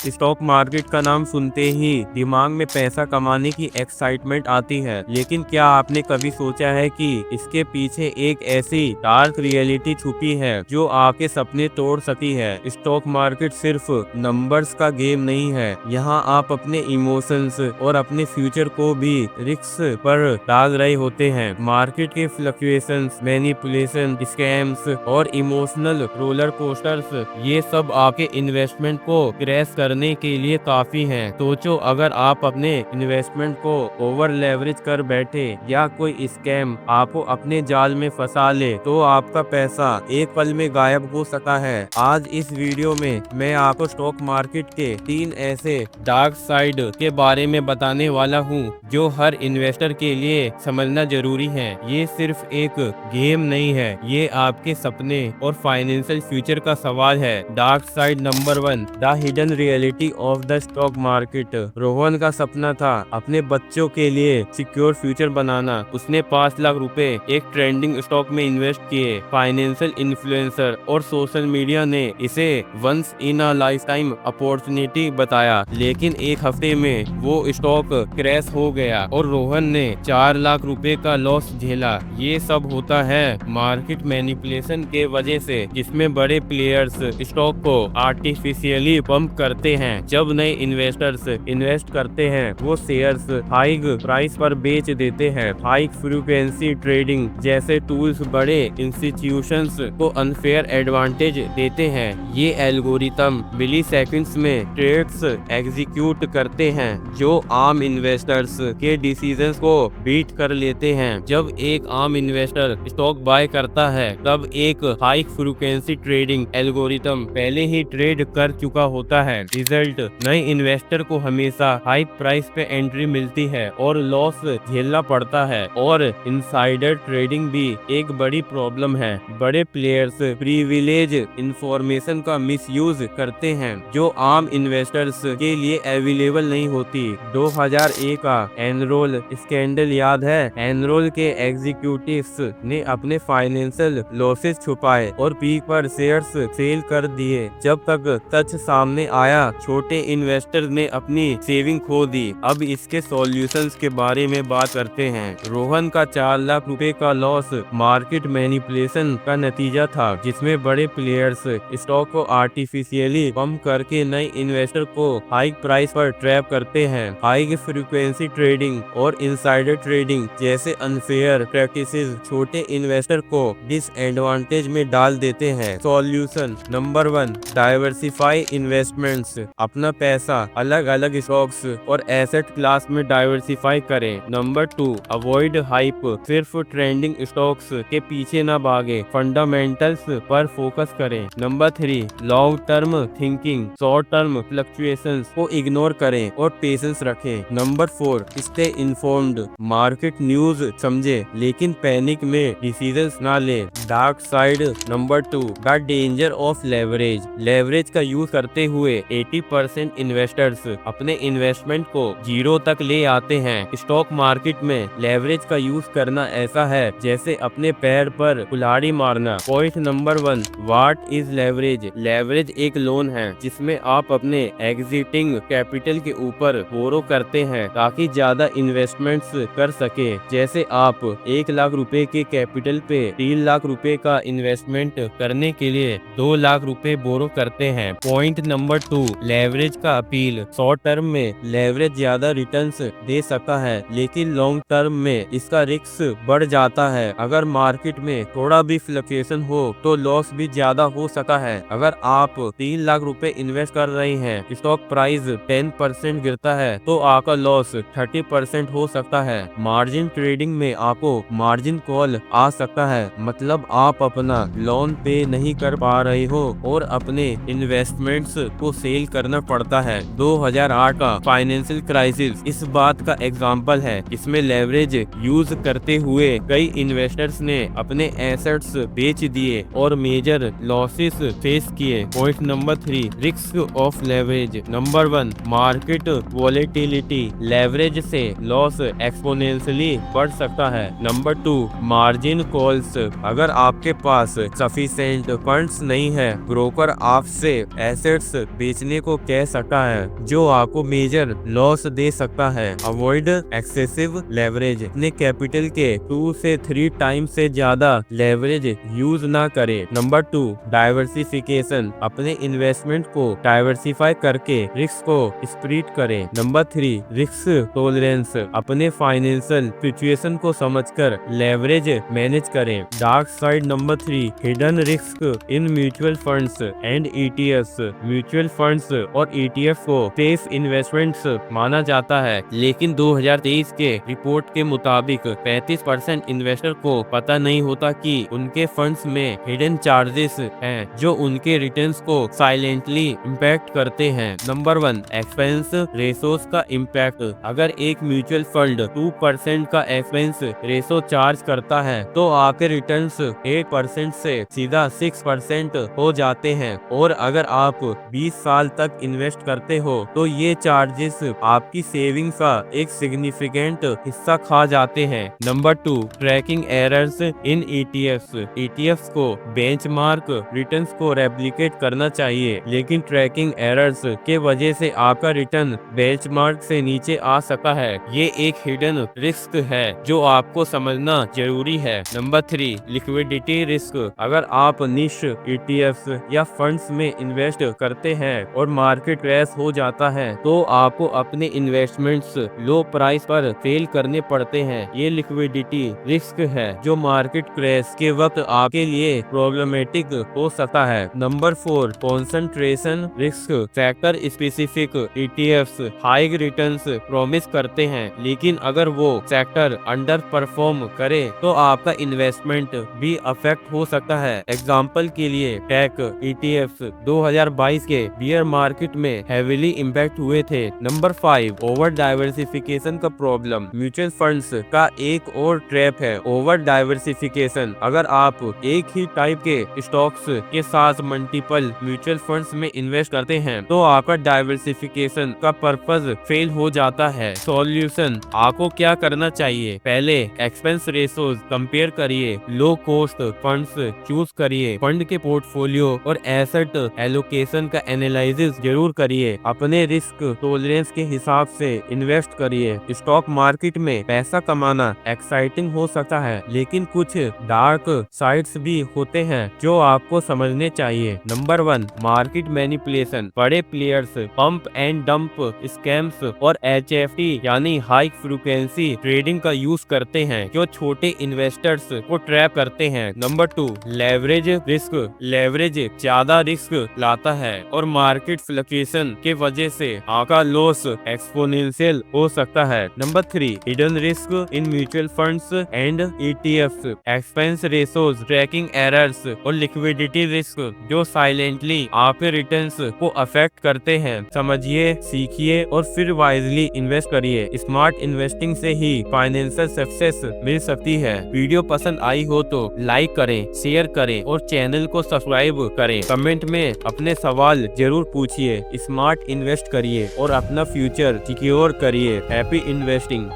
Stock market का नाम सुनते ही दिमाग में पैसा कमाने की एक्साइटमेंट आती है, लेकिन क्या आपने कभी सोचा है कि इसके पीछे एक ऐसी डार्क रियलिटी छुपी है जो आपके सपने तोड़ सकती है। स्टॉक मार्केट सिर्फ नंबर्स का गेम नहीं है, यहाँ आप अपने इमोशंस और अपने फ्यूचर को भी रिस्क पर डाल रहे होते हैं। मार्केट के फ्लक्चुएशंस, मैनिपुलेशन, स्कैम्स और इमोशनल रोलर कोस्टर्स, ये सब आपके इन्वेस्टमेंट को क्रैश करने के लिए काफी हैं। सोचो, अगर आप अपने इन्वेस्टमेंट को ओवर लेवरेज कर बैठे या कोई स्कैम आपको अपने जाल में फंसा ले तो आपका पैसा एक पल में गायब हो सकता है। आज इस वीडियो में मैं आपको स्टॉक मार्केट के 3 ऐसे डार्क साइड के बारे में बताने वाला हूँ जो हर इन्वेस्टर के लिए समझना जरूरी है। ये सिर्फ एक गेम नहीं है, ये आपके सपने और फाइनेंशियल फ्यूचर का सवाल है। Dark side number 1, the hidden reality of the stock market. Rohan का सपना था अपने बच्चों के लिए सिक्योर फ्यूचर बनाना। उसने 5 लाख रुपए एक ट्रेंडिंग स्टॉक में इन्वेस्ट किए। फाइनेंशियल इन्फ्लुएंसर और सोशल मीडिया ने इसे once in a lifetime opportunity बताया, लेकिन एक हफ्ते में वो स्टॉक क्रैश हो गया और रोहन ने 4 लाख रुपए का लॉस झेला। ये सब होता है मार्केट मैनिपुलेशन के वजह से, जिसमें बड़े प्लेयर्स स्टॉक को आर्टिफिशियली पंप करते हैं। जब नए इन्वेस्टर्स इन्वेस्ट करते हैं वो शेयर्स हाई प्राइस पर बेच देते हैं। हाई फ्रीक्वेंसी ट्रेडिंग जैसे टूल्स बड़े इंस्टीट्यूशंस को अनफेयर एडवांटेज देते हैं। ये एल्गोरिथम मिली सेकंड्स में ट्रेड्स एग्जीक्यूट करते हैं जो आम इन्वेस्टर्स के डिसीजंस को बीट कर लेते हैं। जब एक आम इन्वेस्टर स्टॉक बाय करता है तब एक हाई फ्रीक्वेंसी ट्रेडिंग एल्गोरिथम पहले ही ट्रेड कर चुका होता है। रिजल्ट, नए इन्वेस्टर को हमेशा हाई प्राइस पे एंट्री मिलती है और लॉस झेलना पड़ता है। और इनसाइडर ट्रेडिंग भी एक बड़ी प्रॉब्लम है। बड़े प्लेयर्स प्रिविलेज इंफॉर्मेशन का मिसयूज करते हैं जो आम इन्वेस्टर्स के लिए अवेलेबल नहीं होती। 2001 का एनरोल स्कैंडल याद है? एनरोल के एग्जीक्यूटिव्स ने अपने फाइनेंशियल लॉसेस छुपाए और पीक पर शेयर्स सेल कर दिए। जब तक सच सामने आया, छोटे इन्वेस्टर ने अपनी सेविंग खो दी। अब इसके सॉल्यूशंस के बारे में बात करते हैं। रोहन का 4 लाख रुपए का लॉस मार्केट मैनिपुलेशन का नतीजा था, जिसमें बड़े प्लेयर्स स्टॉक को आर्टिफिशियली पंप करके नए इन्वेस्टर को हाई प्राइस पर ट्रैप करते हैं। हाई फ्रीक्वेंसी ट्रेडिंग और इनसाइडर ट्रेडिंग जैसे अनफेयर प्रैक्टिसेस छोटे इन्वेस्टर को डिसएडवांटेज में डाल देते हैं। Solution number 1, diversify investments. अपना पैसा अलग अलग स्टॉक्स और एसेट क्लास में डाइवर्सिफाई करें। Number 2, avoid hype. सिर्फ ट्रेंडिंग स्टॉक्स के पीछे न भागे, फंडामेंटल्स पर फोकस करें। Number 3, long term thinking. Short term fluctuations को इग्नोर करें और पेशेंस रखें। Number 4, stay informed. Market news समझे लेकिन पैनिक में डिसीजंस ना ले। Dark side number 2, the danger of leverage. Leverage का यूज करते हुए 80% इन्वेस्टर्स अपने इन्वेस्टमेंट को जीरो तक ले आते हैं। स्टॉक मार्केट में लेवरेज का यूज करना ऐसा है जैसे अपने पैर पर कुल्हाड़ी मारना। Point number 1, what is leverage? Leverage एक लोन है जिसमें आप अपने एग्जिटिंग कैपिटल के ऊपर बोरो करते हैं ताकि ज्यादा इन्वेस्टमेंट्स कर सके। जैसे आप 1 लाख रुपए के कैपिटल पे 3 लाख रुपए का इन्वेस्टमेंट करने के लिए 2 लाख रुपए बोरो करते हैं। पॉइंट नंबर 2, लेवरेज का अपील। शॉर्ट टर्म में लेवरेज ज्यादा रिटर्न्स दे सकता है, लेकिन लॉन्ग टर्म में इसका रिस्क बढ़ जाता है। अगर मार्केट में थोड़ा भी फ्लक्चुएशन हो तो लॉस भी ज्यादा हो सकता है। अगर आप 3 लाख रुपए इन्वेस्ट कर रहे हैं, स्टॉक प्राइस 10% गिरता है तो आपका लॉस 30% हो सकता है। मार्जिन ट्रेडिंग में आपको मार्जिन कॉल आ सकता है, मतलब आप अपना लोन पे नहीं कर पा रहे हो और अपने इन्वेस्टमेंट्स को सेल करना पड़ता है। 2008 का फाइनेंशियल क्राइसिस इस बात का एग्जाम्पल है। इसमें लेवरेज यूज करते हुए कई इन्वेस्टर्स ने अपने एसेट्स बेच दिए और मेजर लॉसेस फेस किए। Point number 3, risk of leverage. Number 1, market volatility. Leverage से लॉस एक्सपोनेंशियली बढ़ सकता है। Number 2, margin calls. अगर आपके पास सफिशिएंट फंड्स नहीं है, ब्रोकर आपसे एसेट्स बेचने करने को कह सकता है, जो आपको मेजर लॉस दे सकता है। अवॉइड एक्सेसिव लेवरेज, अपने कैपिटल के 2 से 3 टाइम से ज्यादा लेवरेज यूज ना करें। नंबर 2, डाइवर्सिफिकेशन, अपने इन्वेस्टमेंट को डाइवर्सिफाई करके रिस्क को स्प्लिट करें। नंबर 3, रिस्क टॉलरेंस, अपने फाइनेंशियल सिचुएशन को समझकर लेवरेज मैनेज करें। Dark side number 3, hidden risk in mutual funds and ETFs, mutual funds और ईटीएफ को सेफ इन्वेस्टमेंट्स माना जाता है, लेकिन 2023 के रिपोर्ट के मुताबिक 35% इन्वेस्टर को पता नहीं होता कि उनके फंड्स में हिडन चार्जेस हैं जो उनके रिटर्न्स को साइलेंटली इम्पैक्ट करते हैं। नंबर 1, एक्सपेंस रेशोस का इम्पैक्ट, अगर एक म्यूचुअल फंड 2% का एक्सपेंस रेशो चार्ज करता है तो आपके रिटर्न्स 8% से सीधा 6% हो जाते हैं, और अगर आप 20 साल तक इन्वेस्ट करते हो तो ये चार्जेस आपकी सेविंग्स का एक सिग्निफिकेंट हिस्सा खा जाते हैं। Number 2, tracking errors in ETFs, ETFs को बेंचमार्क रिटर्न्स को रेप्लिकेट करना चाहिए, लेकिन ट्रैकिंग एरर्स के वजह से आपका रिटर्न बेंचमार्क से नीचे आ सकता है। ये एक हिडन रिस्क है जो आपको समझना जरूरी है। नंबर 3, लिक्विडिटी रिस्क, अगर आप निश ईटीएफ्स या फंड्स में इन्वेस्ट करते हैं और मार्केट क्रैश हो जाता है तो आपको अपने इन्वेस्टमेंट्स लो प्राइस पर सेल करने पड़ते हैं। ये लिक्विडिटी रिस्क है जो मार्केट क्रैश के वक्त आपके लिए प्रॉब्लमेटिक हो सकता है। Number 4, concentration risk, sector specific ETFs high returns promise करते हैं, लेकिन अगर वो सेक्टर अंडर परफॉर्म करे तो आपका इन्वेस्टमेंट भी अफेक्ट हो सकता है। एग्जाम्पल के लिए टेक ईटीएफ्स 2022 के बियर मार्केट में हेवीली इम्पैक्ट हुए थे। नंबर 5, ओवर डाइवर्सिफिकेशन का प्रॉब्लम, म्यूचुअल फंड्स का एक और ट्रैप है ओवर डाइवर्सिफिकेशन। अगर आप एक ही टाइप के स्टॉक्स के साथ मल्टीपल म्यूचुअल फंड्स में इन्वेस्ट करते हैं तो आपका डाइवर्सिफिकेशन का पर्पस फेल हो जाता है। सॉल्यूशन, आपको क्या करना चाहिए? पहले एक्सपेंस रेशोज कंपेयर करिए, लो कॉस्ट फंड्स चूज करिए, फंड के पोर्टफोलियो और एसेट एलोकेशन का एनालिसिस जरूर करिए, अपने रिस्क टॉलरेंस के हिसाब से इन्वेस्ट करिए। स्टॉक मार्केट में पैसा कमाना एक्साइटिंग हो सकता है, लेकिन कुछ डार्क साइड्स भी होते हैं जो आपको समझने चाहिए। नंबर 1, मार्केट मैनिपुलेशन, बड़े players pump and dump scams और HFT यानी हाई फ्रीक्वेंसी ट्रेडिंग का यूज करते हैं जो छोटे इन्वेस्टर्स को ट्रैप करते हैं। नंबर 2, लेवरेज रिस्क, लेवरेज ज्यादा रिस्क लाता है और मार्केट फ्लक्चुएशन के वजह से आपका लॉस एक्सपोनेंशियल हो सकता है। Number 3, hidden risk in mutual funds and ETFs, expense ratios, tracking errors और लिक्विडिटी रिस्क जो साइलेंटली आपके रिटर्न्स को अफेक्ट करते हैं। समझिए, सीखिए और फिर वाइजली इन्वेस्ट करिए। स्मार्ट इन्वेस्टिंग से ही फाइनेंशियल सक्सेस मिल सकती है। वीडियो पसंद आई हो तो लाइक करें, शेयर करें और चैनल को सब्सक्राइब करें। कमेंट में अपने सवाल जरूर पूछिए। स्मार्ट इन्वेस्ट करिए और अपना फ्यूचर सिक्योर करिए। Happy investing.